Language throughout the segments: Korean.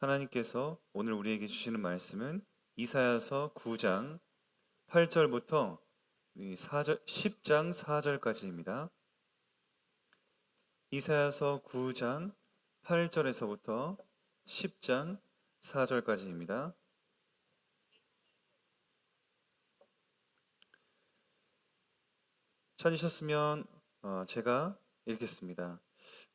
하나님께서 오늘 우리에게 주시는 말씀은 이사야서 9장 8절부터 10장 4절까지입니다. 이사야서 9장 8절에서부터 10장 4절까지입니다. 찾으셨으면 제가 읽겠습니다.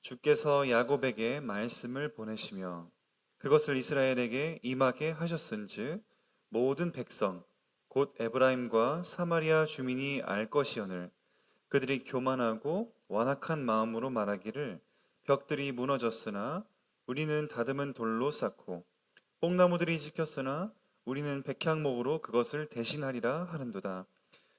주께서 야곱에게 말씀을 보내시며 그것을 이스라엘에게 임하게 하셨은즉 모든 백성 곧 에브라임과 사마리아 주민이 알 것이오늘 그들이 교만하고 완악한 마음으로 말하기를 벽들이 무너졌으나 우리는 다듬은 돌로 쌓고 뽕나무들이 지켰으나 우리는 백향목으로 그것을 대신하리라 하는도다.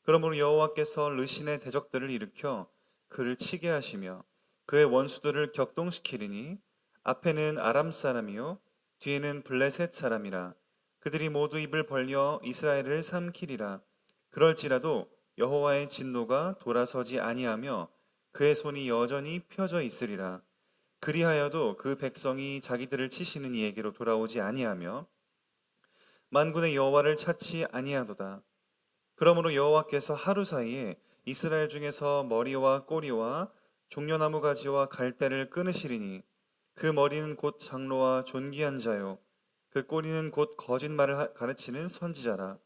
그러므로 여호와께서 르신의 대적들을 일으켜 그를 치게 하시며 그의 원수들을 격동시키리니 앞에는 아람 사람이요 뒤에는 블레셋 사람이라. 그들이 모두 입을 벌려 이스라엘을 삼키리라. 그럴지라도 여호와의 진노가 돌아서지 아니하며 그의 손이 여전히 펴져 있으리라. 그리하여도 그 백성이 자기들을 치시는 이에게로 돌아오지 아니하며 만군의 여호와를 찾지 아니하도다. 그러므로 여호와께서 하루 사이에 이스라엘 중에서 머리와 꼬리와 종려나무 가지와 갈대를 끊으시리니 그 머리는 곧 장로와 존귀한 자요 그 꼬리는 곧 거짓말을 가르치는 선지자라.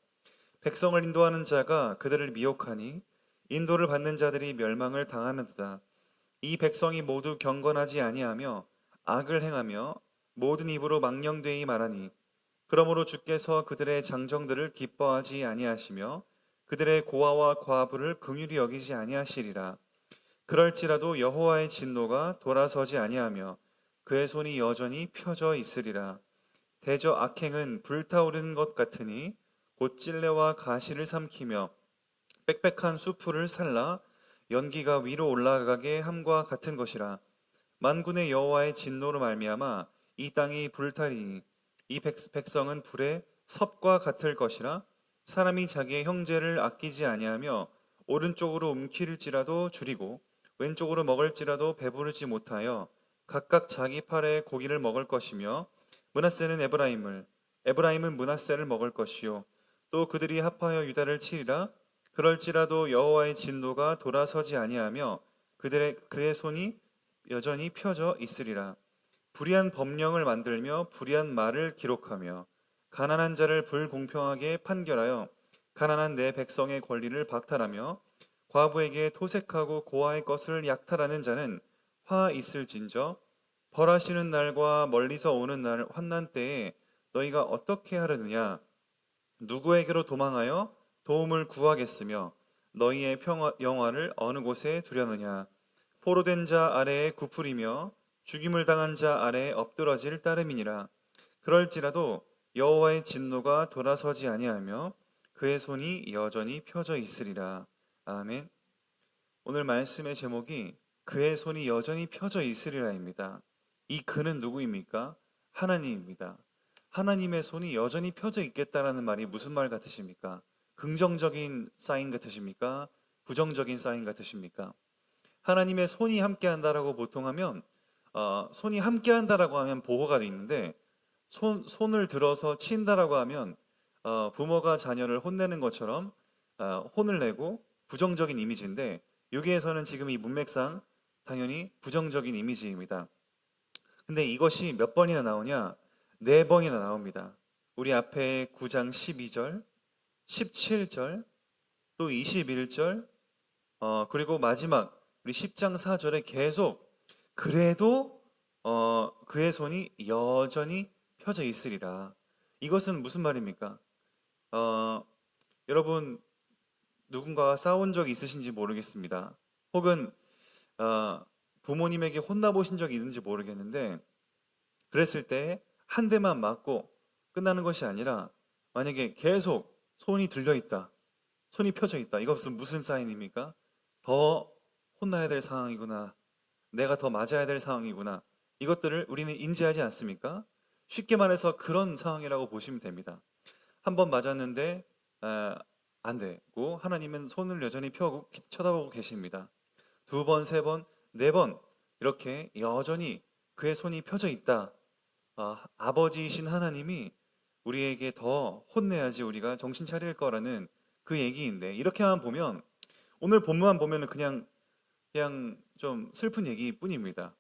백성을 인도하는 자가 그들을 미혹하니 인도를 받는 자들이 멸망을 당하는도다. 이 백성이 모두 경건하지 아니하며 악을 행하며 모든 입으로 망령되이 말하니 그러므로 주께서 그들의 장정들을 기뻐하지 아니하시며 그들의 고아와 과부를 긍휼히 여기지 아니하시리라. 그럴지라도 여호와의 진노가 돌아서지 아니하며 그의 손이 여전히 펴져 있으리라. 대저 악행은 불타오르는 것 같으니 곧 찔레와 가시를 삼키며 빽빽한 수풀을 살라 연기가 위로 올라가게 함과 같은 것이라. 만군의 여호와의 진노로 말미암아 이 땅이 불타리니 이 백성은 불의 섭과 같을 것이라. 사람이 자기의 형제를 아끼지 아니하며 오른쪽으로 움킬지라도 줄이고 왼쪽으로 먹을지라도 배부르지 못하여 각각 자기 팔에 고기를 먹을 것이며 므낫세는 에브라임은 므낫세를 먹을 것이요 또 그들이 합하여 유다를 치리라. 그럴지라도 여호와의 진노가 돌아서지 아니하며 그의 손이 여전히 펴져 있으리라. 불의한 법령을 만들며 불의한 말을 기록하며 가난한 자를 불공평하게 판결하여 가난한 내 백성의 권리를 박탈하며 과부에게 토색하고 고아의 것을 약탈하는 자는 화 있을진저 벌하시는 날과 멀리서 오는 날 환난 때에 너희가 어떻게 하려느냐. 누구에게로 도망하여 도움을 구하겠으며 너희의 영화를 어느 곳에 두려느냐. 포로된 자 아래에 굽으리며 죽임을 당한 자 아래에 엎드러질 따름이니라. 그럴지라도 여호와의 진노가 돌아서지 아니하며 그의 손이 여전히 펴져 있으리라. 아멘. 오늘 말씀의 제목이 그의 손이 여전히 펴져 있으리라입니다. 이 그는 누구입니까? 하나님입니다. 하나님의 손이 여전히 펴져 있겠다라는 말이 무슨 말 같으십니까? 긍정적인 사인 같으십니까? 부정적인 사인 같으십니까? 하나님의 손이 함께한다라고 보통 하면 손이 함께한다라고 하면 보호가 있는데 손을 들어서 친다라고 하면 부모가 자녀를 혼내는 것처럼 혼을 내고 부정적인 이미지인데 여기에서는 지금 이 문맥상 당연히 부정적인 이미지입니다. 근데 이것이 몇 번이나 나오냐? 4번이나 나옵니다. 우리 앞에 9장 12절, 17절, 또 21절, 그리고 마지막 우리 10장 4절에 계속 그래도 그의 손이 여전히 펴져 있으리라. 이것은 무슨 말입니까? 여러분 누군가와 싸운 적이 있으신지 모르겠습니다. 혹은 부모님에게 혼나보신 적이 있는지 모르겠는데 그랬을 때 한 대만 맞고 끝나는 것이 아니라 만약에 계속 손이 들려있다, 손이 펴져 있다. 이것은 무슨 사인입니까? 더 혼나야 될 상황이구나. 내가 더 맞아야 될 상황이구나. 이것들을 우리는 인지하지 않습니까? 쉽게 말해서 그런 상황이라고 보시면 됩니다. 한 번 맞았는데 안 되고 하나님은 손을 여전히 펴고 쳐다보고 계십니다. 2번, 3번, 4번 이렇게 여전히 그의 손이 펴져 있다. 아버지이신 하나님이 우리에게 더 혼내야지 우리가 정신 차릴 거라는 그 얘기인데, 이렇게만 보면 오늘 본문만 보면은 그냥 좀 슬픈 얘기뿐입니다.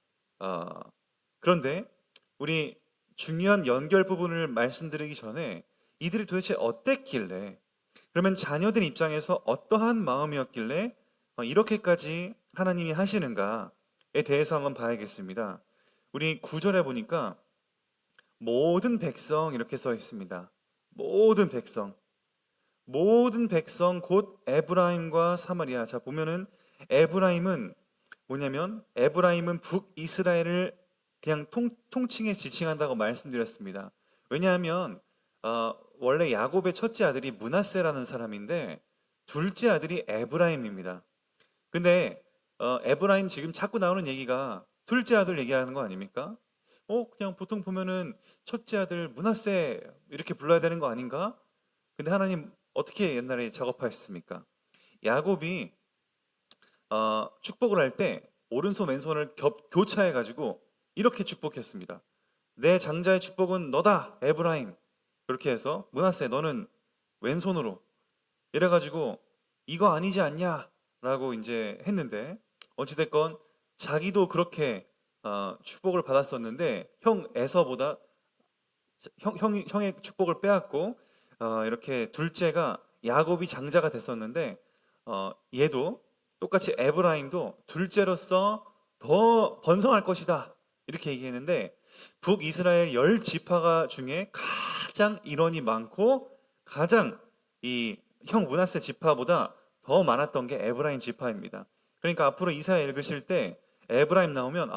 그런데 우리 중요한 연결 부분을 말씀드리기 전에 이들이 도대체 어땠길래, 그러면 자녀들 입장에서 어떠한 마음이었길래 이렇게까지 하나님이 하시는가에 대해서 한번 봐야겠습니다. 우리 9절에 보니까 모든 백성 이렇게 써 있습니다. 모든 백성 곧 에브라임과 사마리아. 자, 보면은 에브라임은 뭐냐면 에브라임은 북이스라엘을 그냥 통칭해 지칭한다고 말씀드렸습니다. 왜냐하면 원래 야곱의 첫째 아들이 므낫세라는 사람인데 둘째 아들이 에브라임입니다. 근데 에브라임 지금 자꾸 나오는 얘기가 둘째 아들 얘기하는 거 아닙니까? 그냥 보통 보면은 첫째 아들 므낫세 이렇게 불러야 되는 거 아닌가? 근데 하나님 어떻게 옛날에 작업하셨습니까? 야곱이 축복을 할 때 오른손 왼손을 교차해 가지고 이렇게 축복했습니다. 내 장자의 축복은 너다, 에브라임. 그렇게 해서 므낫세 너는 왼손으로 이래 가지고 이거 아니지 않냐라고 이제 했는데, 어찌됐건 자기도 그렇게 축복을 받았었는데 형 에서보다 형의 축복을 빼앗고 이렇게 둘째가 야곱이 장자가 됐었는데, 얘도 똑같이 에브라임도 둘째로서 더 번성할 것이다 이렇게 얘기했는데, 북이스라엘 10지파가 중에 가장 인원이 많고 가장 이 형 므낫세 지파보다 더 많았던 게 에브라임 지파입니다. 그러니까 앞으로 이사야 읽으실 때 에브라임 나오면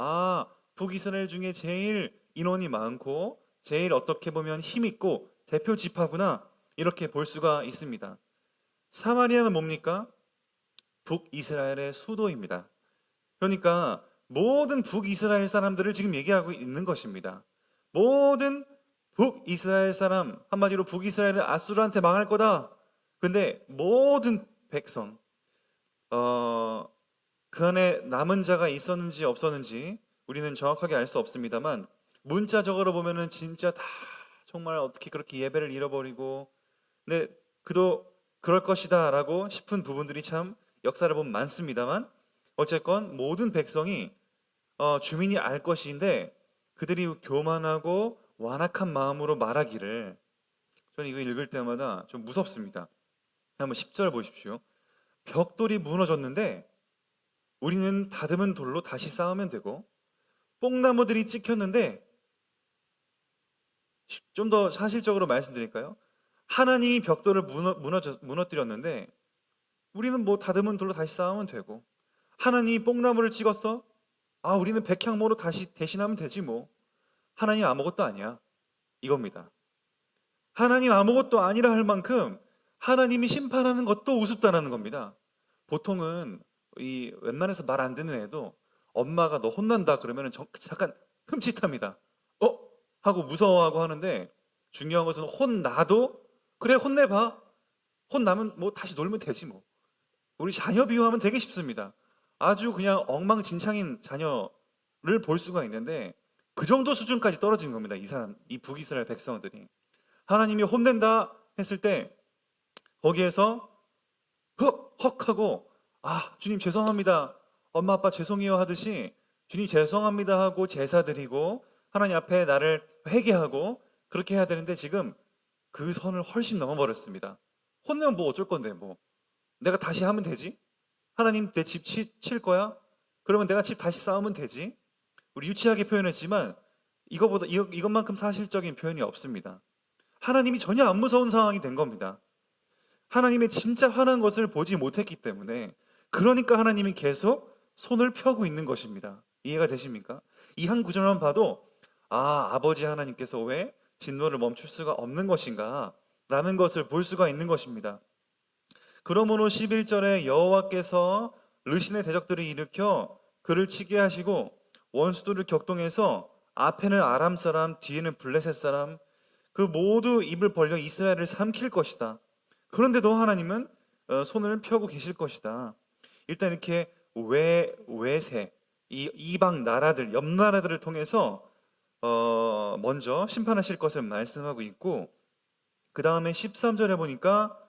북이스라엘 중에 제일 인원이 많고 제일 어떻게 보면 힘 있고 대표 지파구나 이렇게 볼 수가 있습니다. 사마리아는 뭡니까? 북이스라엘의 수도입니다. 그러니까 모든 북이스라엘 사람들을 지금 얘기하고 있는 것입니다. 모든 북이스라엘 사람, 한마디로 북이스라엘은 아수르한테 망할 거다. 근데 모든 백성, 그 안에 남은 자가 있었는지 없었는지 우리는 정확하게 알 수 없습니다만, 문자적으로 보면은 진짜 다 정말 어떻게 그렇게 예배를 잃어버리고, 근데 그도 그럴 것이다 라고 싶은 부분들이 참 역사를 보면 많습니다만, 어쨌건 모든 백성이 주민이 알 것인데 그들이 교만하고 완악한 마음으로 말하기를, 저는 이거 읽을 때마다 좀 무섭습니다. 한번 10절 보십시오. 벽돌이 무너졌는데 우리는 다듬은 돌로 다시 쌓으면 되고, 뽕나무들이 찍혔는데, 좀 더 사실적으로 말씀드릴까요? 하나님이 벽돌을 무너뜨렸는데 우리는 뭐 다듬은 돌로 다시 쌓으면 되고, 하나님이 뽕나무를 찍었어? 우리는 백향모로 다시 대신하면 되지 뭐. 하나님 아무것도 아니야 이겁니다. 하나님 아무것도 아니라 할 만큼 하나님이 심판하는 것도 우습다라는 겁니다. 보통은 이 웬만해서 말 안 듣는 애도 엄마가 너 혼난다 그러면 잠깐 흠칫합니다. 하고 무서워하고 하는데, 중요한 것은 혼나도 그래 혼내봐. 혼나면 뭐 다시 놀면 되지 뭐. 우리 자녀 비유하면 되게 쉽습니다. 아주 그냥 엉망진창인 자녀를 볼 수가 있는데 그 정도 수준까지 떨어진 겁니다. 이 북이스라엘 백성들이 하나님이 혼낸다 했을 때 거기에서 헉 하고 주님 죄송합니다, 엄마 아빠 죄송해요 하듯이 주님 죄송합니다 하고 제사 드리고 하나님 앞에 나를 회개하고 그렇게 해야 되는데, 지금 그 선을 훨씬 넘어버렸습니다. 혼내면 뭐 어쩔 건데, 뭐 내가 다시 하면 되지? 하나님 내 집 칠 거야? 그러면 내가 집 다시 쌓으면 되지? 우리 유치하게 표현했지만 이것만큼 사실적인 표현이 없습니다. 하나님이 전혀 안 무서운 상황이 된 겁니다. 하나님의 진짜 화난 것을 보지 못했기 때문에, 그러니까 하나님이 계속 손을 펴고 있는 것입니다. 이해가 되십니까? 이 한 구절만 봐도 아버지 하나님께서 왜 진노를 멈출 수가 없는 것인가 라는 것을 볼 수가 있는 것입니다. 그러므로 11절에 여호와께서 르신의 대적들을 일으켜 그를 치게 하시고 원수들을 격동해서 앞에는 아람 사람 뒤에는 블레셋 사람 그 모두 입을 벌려 이스라엘을 삼킬 것이다. 그런데도 하나님은 손을 펴고 계실 것이다. 일단 이렇게 외세 이 이방 나라들, 옆 나라들을 통해서 먼저 심판하실 것을 말씀하고 있고, 그 다음에 13절에 보니까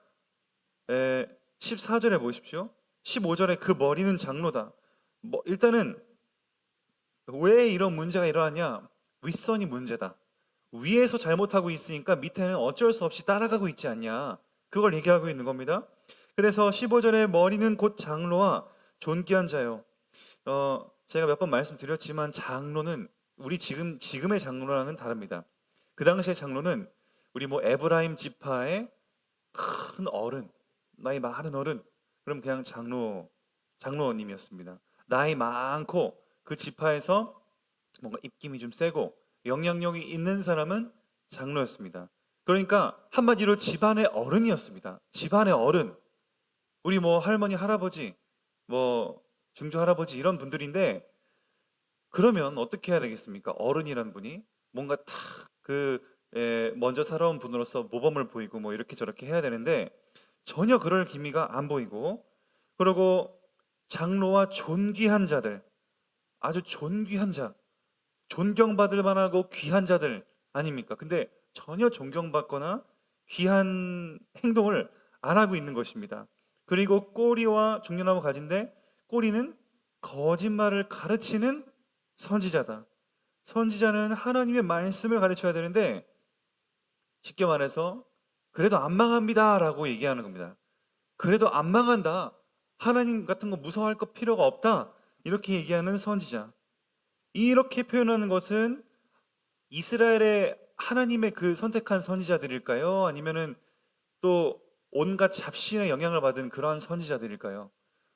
14절에 보십시오. 15절에 그 머리는 장로다. 일단은 왜 이런 문제가 일어나냐? 윗선이 문제다. 위에서 잘못하고 있으니까 밑에는 어쩔 수 없이 따라가고 있지 않냐? 그걸 얘기하고 있는 겁니다. 그래서 15절에 머리는 곧 장로와 존귀한 자요. 제가 몇 번 말씀드렸지만 장로는 우리 지금의 장로랑은 다릅니다. 그 당시의 장로는 우리 에브라임 지파의 큰 어른, 나이 많은 어른, 그럼 그냥 장로님이었습니다. 나이 많고 그 지파에서 뭔가 입김이 좀 세고 영향력이 있는 사람은 장로였습니다. 그러니까 한마디로 집안의 어른이었습니다. 집안의 어른. 우리 할머니, 할아버지, 중조 할아버지 이런 분들인데, 그러면 어떻게 해야 되겠습니까? 어른이란 분이 뭔가 먼저 살아온 분으로서 모범을 보이고 이렇게 저렇게 해야 되는데 전혀 그럴 기미가 안 보이고, 그리고 장로와 존귀한 자들, 아주 존귀한 자, 존경받을 만하고 귀한 자들 아닙니까? 근데 전혀 존경받거나 귀한 행동을 안 하고 있는 것입니다. 그리고 꼬리와 종려나무 가지인데, 꼬리는 거짓말을 가르치는 선지자다. 선지자는 하나님의 말씀을 가르쳐야 되는데, 쉽게 말해서 그래도 안 망합니다 라고 얘기하는 겁니다. 그래도 안 망한다, 하나님 같은 거 무서워할 거 필요가 없다, 이렇게 얘기하는 선지자. 이렇게 표현하는 것은 이스라엘의 하나님의 그 선택한 선지자들일까요? 아니면은 또 온갖 잡신의 영향을 받은 그러한 선지자들일까요?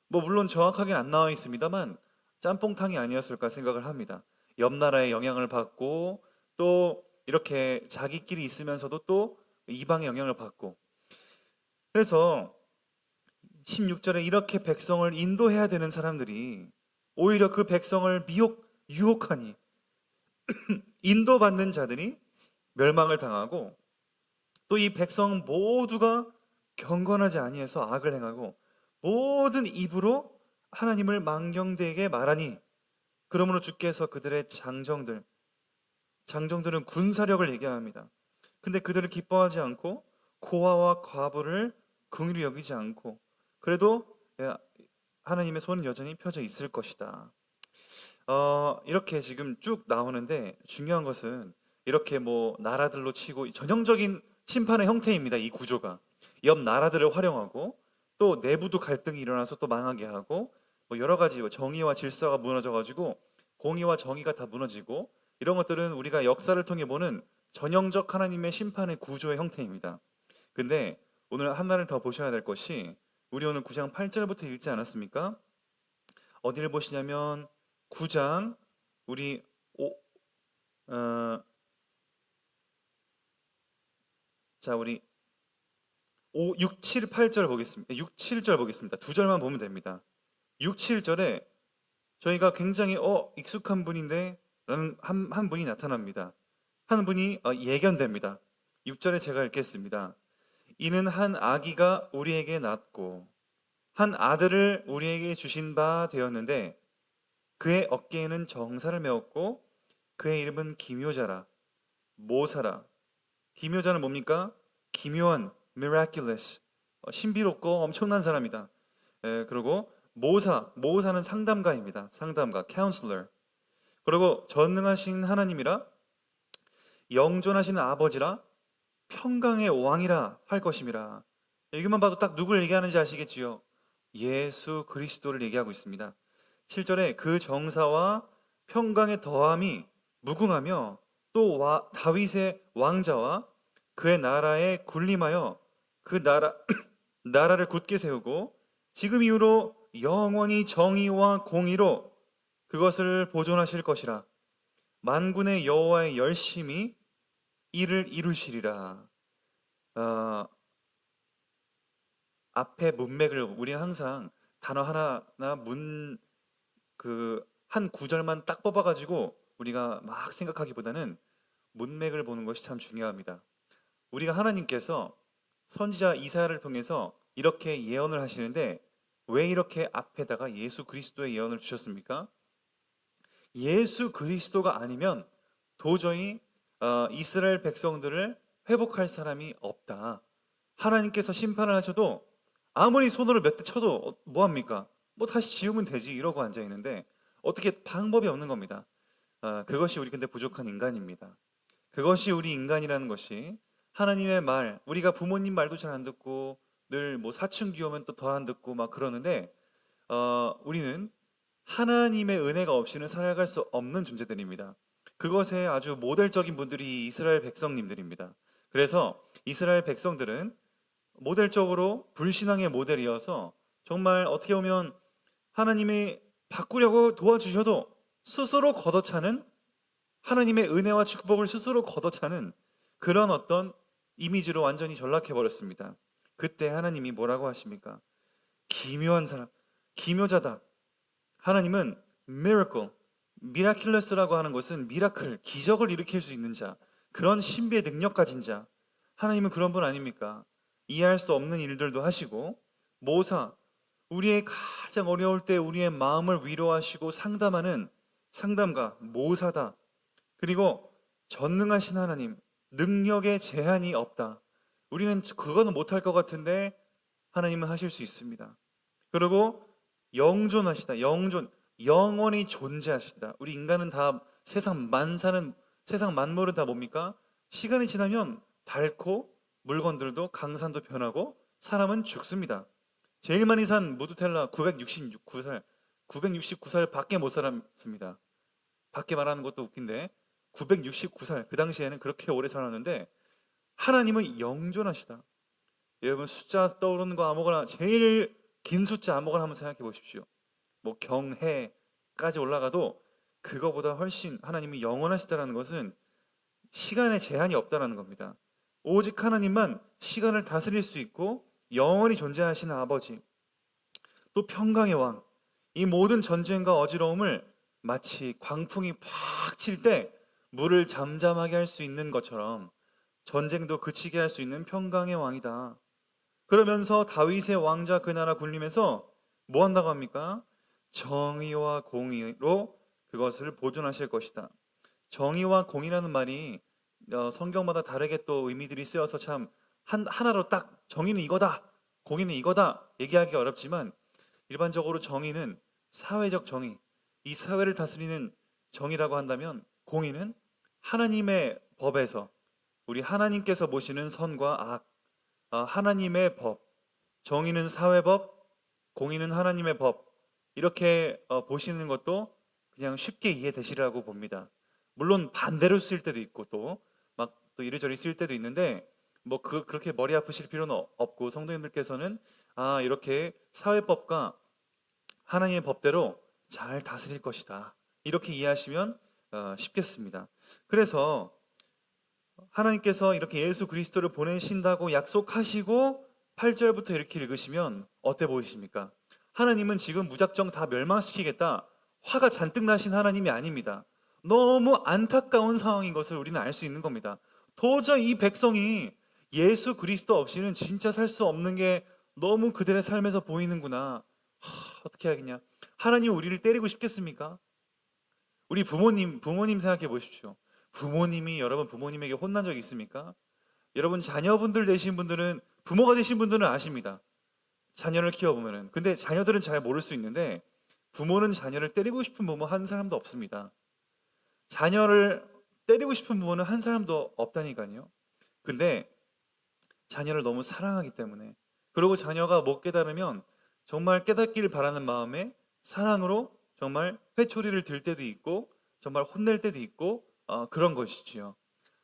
물론 정확하게는 안 나와 있습니다만 짬뽕탕이 아니었을까 생각을 합니다. 옆 나라의 영향을 받고 또 이렇게 자기끼리 있으면서도 또 이방의 영향을 받고, 그래서 16절에 이렇게 백성을 인도해야 되는 사람들이 오히려 그 백성을 유혹하니 인도받는 자들이 멸망을 당하고, 또 이 백성 모두가 경건하지 아니해서 악을 행하고 모든 입으로 하나님을 망령되게 말하니, 그러므로 주께서 그들의 장정들은 군사력을 얘기합니다. 근데 그들을 기뻐하지 않고 고아와 과부를 긍휼히 여기지 않고, 그래도 하나님의 손은 여전히 펴져 있을 것이다. 이렇게 지금 쭉 나오는데 중요한 것은 이렇게 나라들로 치고 전형적인 심판의 형태입니다. 이 구조가 옆 나라들을 활용하고 또 내부도 갈등이 일어나서 또 망하게 하고, 여러 가지 정의와 질서가 무너져가지고 공의와 정의가 다 무너지고, 이런 것들은 우리가 역사를 통해 보는 전형적 하나님의 심판의 구조의 형태입니다. 근데 오늘 하나를 더 보셔야 될 것이, 우리 오늘 9장 8절부터 읽지 않았습니까? 어디를 보시냐면 9장 우리 6, 7, 8절 보겠습니다. 6, 7절 보겠습니다. 두 절만 보면 됩니다. 6, 7절에 저희가 굉장히 익숙한 분인데 라는 한 분이 나타납니다. 한 분이 예견됩니다. 6절에 제가 읽겠습니다. 이는 한 아기가 우리에게 낳고 한 아들을 우리에게 주신 바 되었는데, 그의 어깨에는 정사를 메었고 그의 이름은 기묘자라, 모사라. 기묘자는 뭡니까? 기묘한, miraculous, 신비롭고 엄청난 사람이다. 그리고 모사는 상담가입니다. 상담가, counselor. 그리고 전능하신 하나님이라, 영존하신 아버지라, 평강의 왕이라 할 것임이라. 여기만 봐도 딱 누굴 얘기하는지 아시겠지요? 예수 그리스도를 얘기하고 있습니다. 7절에 그 정사와 평강의 더함이 무궁하며 또 다윗의 왕자와 그의 나라에 군림하여 그 나라를 굳게 세우고 지금 이후로 영원히 정의와 공의로 그것을 보존하실 것이라. 만군의 여호와의 열심히 이를 이루시리라. 앞에 문맥을 우리는 항상 단어 하나나 한 구절만 딱 뽑아가지고 우리가 막 생각하기보다는 문맥을 보는 것이 참 중요합니다. 우리가 하나님께서 선지자 이사야를 통해서 이렇게 예언을 하시는데 왜 이렇게 앞에다가 예수 그리스도의 예언을 주셨습니까? 예수 그리스도가 아니면 도저히 이스라엘 백성들을 회복할 사람이 없다. 하나님께서 심판을 하셔도 아무리 손으로 몇 대 쳐도 뭐합니까? 뭐 다시 지으면 되지 이러고 앉아 있는데 어떻게 방법이 없는 겁니다. 그것이 우리 근데 부족한 인간입니다. 그것이 우리 인간이라는 것이 하나님의 말, 우리가 부모님 말도 잘 안 듣고 늘 뭐 사춘기 오면 또 더 안 듣고 막 그러는데 우리는 하나님의 은혜가 없이는 살아갈 수 없는 존재들입니다. 그것에 아주 모델적인 분들이 이스라엘 백성님들입니다. 그래서 이스라엘 백성들은 모델적으로 불신앙의 모델이어서 정말 어떻게 보면 하나님이 바꾸려고 도와주셔도 스스로 걷어차는 하나님의 은혜와 축복을 스스로 걷어차는 그런 어떤 이미지로 완전히 전락해 버렸습니다. 그때 하나님이 뭐라고 하십니까? 기묘한 사람, 기묘자다. 하나님은 miracle, miraculous라고 하는 것은 미라클, 기적을 일으킬 수 있는 자, 그런 신비의 능력 가진 자. 하나님은 그런 분 아닙니까? 이해할 수 없는 일들도 하시고 모사, 우리의 가장 어려울 때 우리의 마음을 위로하시고 상담하는 상담가, 모사다. 그리고 전능하신 하나님, 능력에 제한이 없다. 우리는 그거는 못할 것 같은데 하나님은 하실 수 있습니다. 그리고 영존하시다. 영원히 존재하시다. 우리 인간은 다 세상 만물은 다 뭡니까? 시간이 지나면 닳고 물건들도 강산도 변하고 사람은 죽습니다. 제일 많이 산 무드텔라 969살, 969살 밖에 못 살았습니다. 밖에 말하는 것도 웃긴데 969살, 그 당시에는 그렇게 오래 살았는데 하나님은 영존하시다. 여러분 숫자 떠오르는 거 아무거나 제일 긴 숫자 아무거나 한번 생각해 보십시오. 뭐 경해까지 올라가도 그거보다 훨씬 하나님이 영원하시다라는 것은 시간에 제한이 없다라는 겁니다. 오직 하나님만 시간을 다스릴 수 있고 영원히 존재하시는 아버지, 또 평강의 왕, 이 모든 전쟁과 어지러움을 마치 광풍이 팍 칠 때 물을 잠잠하게 할 수 있는 것처럼 전쟁도 그치게 할 수 있는 평강의 왕이다. 그러면서 다윗의 왕자 그 나라 군림에서 뭐 한다고 합니까? 정의와 공의로 그것을 보존하실 것이다. 정의와 공의라는 말이 성경마다 다르게 또 의미들이 쓰여서 참 하나로 딱 정의는 이거다, 공의는 이거다 얘기하기 어렵지만 일반적으로 정의는 사회적 정의, 이 사회를 다스리는 정의라고 한다면 공의는 하나님의 법에서 우리 하나님께서 보시는 선과 악, 하나님의 법, 정의는 사회법, 공의는 하나님의 법 이렇게 보시는 것도 그냥 쉽게 이해되시라고 봅니다. 물론 반대로 쓸 때도 있고 또 막 또 이리저리 쓸 때도 있는데 뭐 그렇게 머리 아프실 필요는 없고 성도님들께서는 이렇게 사회법과 하나님의 법대로 잘 다스릴 것이다. 이렇게 이해하시면 쉽겠습니다. 그래서 하나님께서 이렇게 예수 그리스도를 보내신다고 약속하시고 8절부터 이렇게 읽으시면 어때 보이십니까? 하나님은 지금 무작정 다 멸망시키겠다. 화가 잔뜩 나신 하나님이 아닙니다. 너무 안타까운 상황인 것을 우리는 알 수 있는 겁니다. 도저히 이 백성이 예수 그리스도 없이는 진짜 살 수 없는 게 너무 그들의 삶에서 보이는구나. 어떻게 하겠냐? 하나님 우리를 때리고 싶겠습니까? 우리 부모님 생각해 보십시오. 부모님이 여러분 부모님에게 혼난 적 있습니까? 여러분 자녀분들 되신 분들은 부모가 되신 분들은 아십니다. 자녀를 키워보면은. 근데 자녀들은 잘 모를 수 있는데 부모는 자녀를 때리고 싶은 부모 한 사람도 없습니다. 자녀를 때리고 싶은 부모는 한 사람도 없다니까요. 근데 자녀를 너무 사랑하기 때문에 그리고 자녀가 못 깨달으면 정말 깨닫기를 바라는 마음에 사랑으로 정말 회초리를 들 때도 있고 정말 혼낼 때도 있고 그런 것이지요.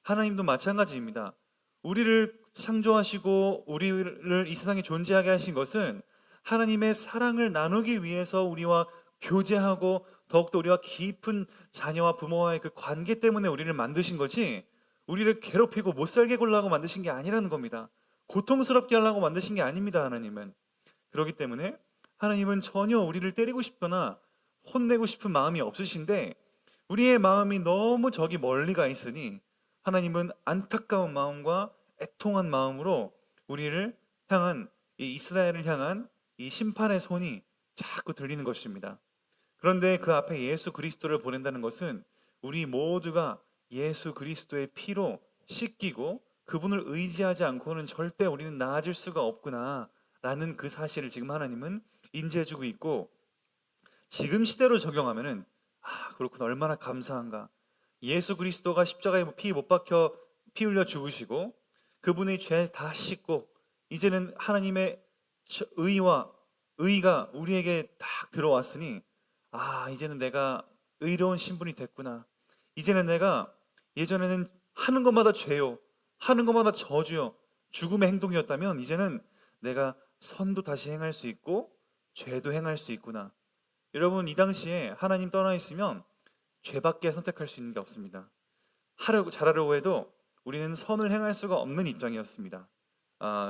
하나님도 마찬가지입니다. 우리를 창조하시고 우리를 이 세상에 존재하게 하신 것은 하나님의 사랑을 나누기 위해서 우리와 교제하고 더욱더 우리와 깊은 자녀와 부모와의 그 관계 때문에 우리를 만드신 거지 우리를 괴롭히고 못 살게 굴라고 만드신 게 아니라는 겁니다. 고통스럽게 하려고 만드신 게 아닙니다. 하나님은. 그렇기 때문에 하나님은 전혀 우리를 때리고 싶거나 혼내고 싶은 마음이 없으신데 우리의 마음이 너무 저기 멀리 가 있으니 하나님은 안타까운 마음과 애통한 마음으로 우리를 향한 이 이스라엘을 향한 이 심판의 손이 자꾸 들리는 것입니다. 그런데 그 앞에 예수 그리스도를 보낸다는 것은 우리 모두가 예수 그리스도의 피로 씻기고 그분을 의지하지 않고는 절대 우리는 나아질 수가 없구나 라는 그 사실을 지금 하나님은 인지해주고 있고, 지금 시대로 적용하면은 그렇구나, 얼마나 감사한가. 예수 그리스도가 십자가에 피 못 박혀 피 흘려 죽으시고 그분의 죄 다 씻고 이제는 하나님의 의와 의가 우리에게 딱 들어왔으니, 이제는 내가 의로운 신분이 됐구나. 이제는 내가, 예전에는 하는 것마다 죄요, 하는 것마다 저주요, 죽음의 행동이었다면 이제는 내가 선도 다시 행할 수 있고 죄도 행할 수 있구나. 여러분, 이 당시에 하나님 떠나 있으면 죄밖에 선택할 수 있는 게 없습니다. 잘하려고 해도 우리는 선을 행할 수가 없는 입장이었습니다.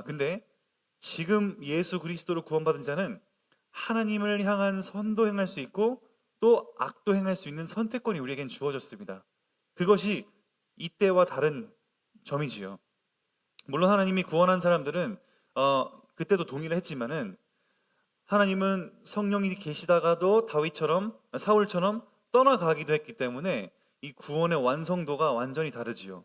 근데 지금 예수 그리스도로 구원받은 자는 하나님을 향한 선도 행할 수 있고 또 악도 행할 수 있는 선택권이 우리에겐 주어졌습니다. 그것이 이때와 다른 점이지요. 물론 하나님이 구원한 사람들은 그때도 동의를 했지만은, 하나님은 성령이 계시다가도 다윗처럼, 사울처럼 떠나가기도 했기 때문에 이 구원의 완성도가 완전히 다르지요.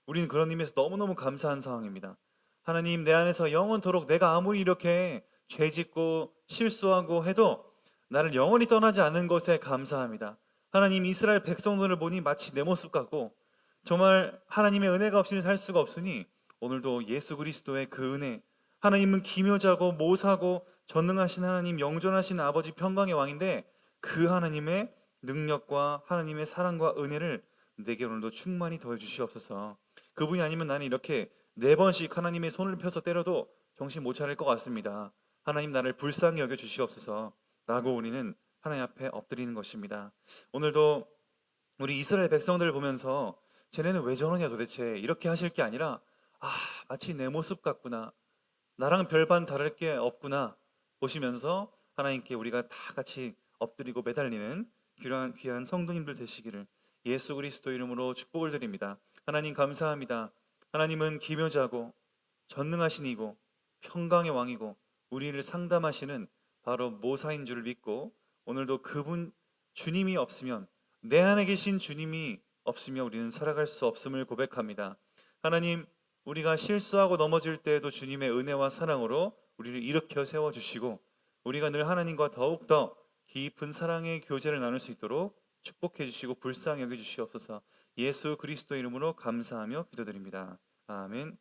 우리는 그런 의미에서 너무너무 감사한 상황입니다. 하나님, 내 안에서 영원토록 내가 아무리 이렇게 죄짓고 실수하고 해도 나를 영원히 떠나지 않은 것에 감사합니다. 하나님, 이스라엘 백성들을 보니 마치 내 모습 같고 정말 하나님의 은혜가 없이는 살 수가 없으니 오늘도 예수 그리스도의 그 은혜, 하나님은 기묘자고 모사고 전능하신 하나님, 영존하신 아버지, 평강의 왕인데 그 하나님의 능력과 하나님의 사랑과 은혜를 내게 오늘도 충만히 더해 주시옵소서. 그분이 아니면 나는 이렇게 4번씩 하나님의 손을 펴서 때려도 정신 못 차릴 것 같습니다. 하나님, 나를 불쌍히 여겨 주시옵소서 라고 우리는 하나님 앞에 엎드리는 것입니다. 오늘도 우리 이스라엘 백성들을 보면서 쟤네는 왜 저러냐 도대체, 이렇게 하실 게 아니라 마치 내 모습 같구나, 나랑 별반 다를 게 없구나 보시면서 하나님께 우리가 다 같이 엎드리고 매달리는 귀한 성도님들 되시기를 예수 그리스도 이름으로 축복을 드립니다. 하나님, 감사합니다. 하나님은 기묘자고 전능하신 이고 평강의 왕이고 우리를 상담하시는 바로 모사인 줄 믿고, 오늘도 그분 주님이 없으면, 내 안에 계신 주님이 없으면 우리는 살아갈 수 없음을 고백합니다. 하나님, 우리가 실수하고 넘어질 때에도 주님의 은혜와 사랑으로 우리를 일으켜 세워주시고 우리가 늘 하나님과 더욱더 깊은 사랑의 교제를 나눌 수 있도록 축복해 주시고 불쌍히 여겨 주시옵소서. 예수 그리스도 이름으로 감사하며 기도드립니다. 아멘.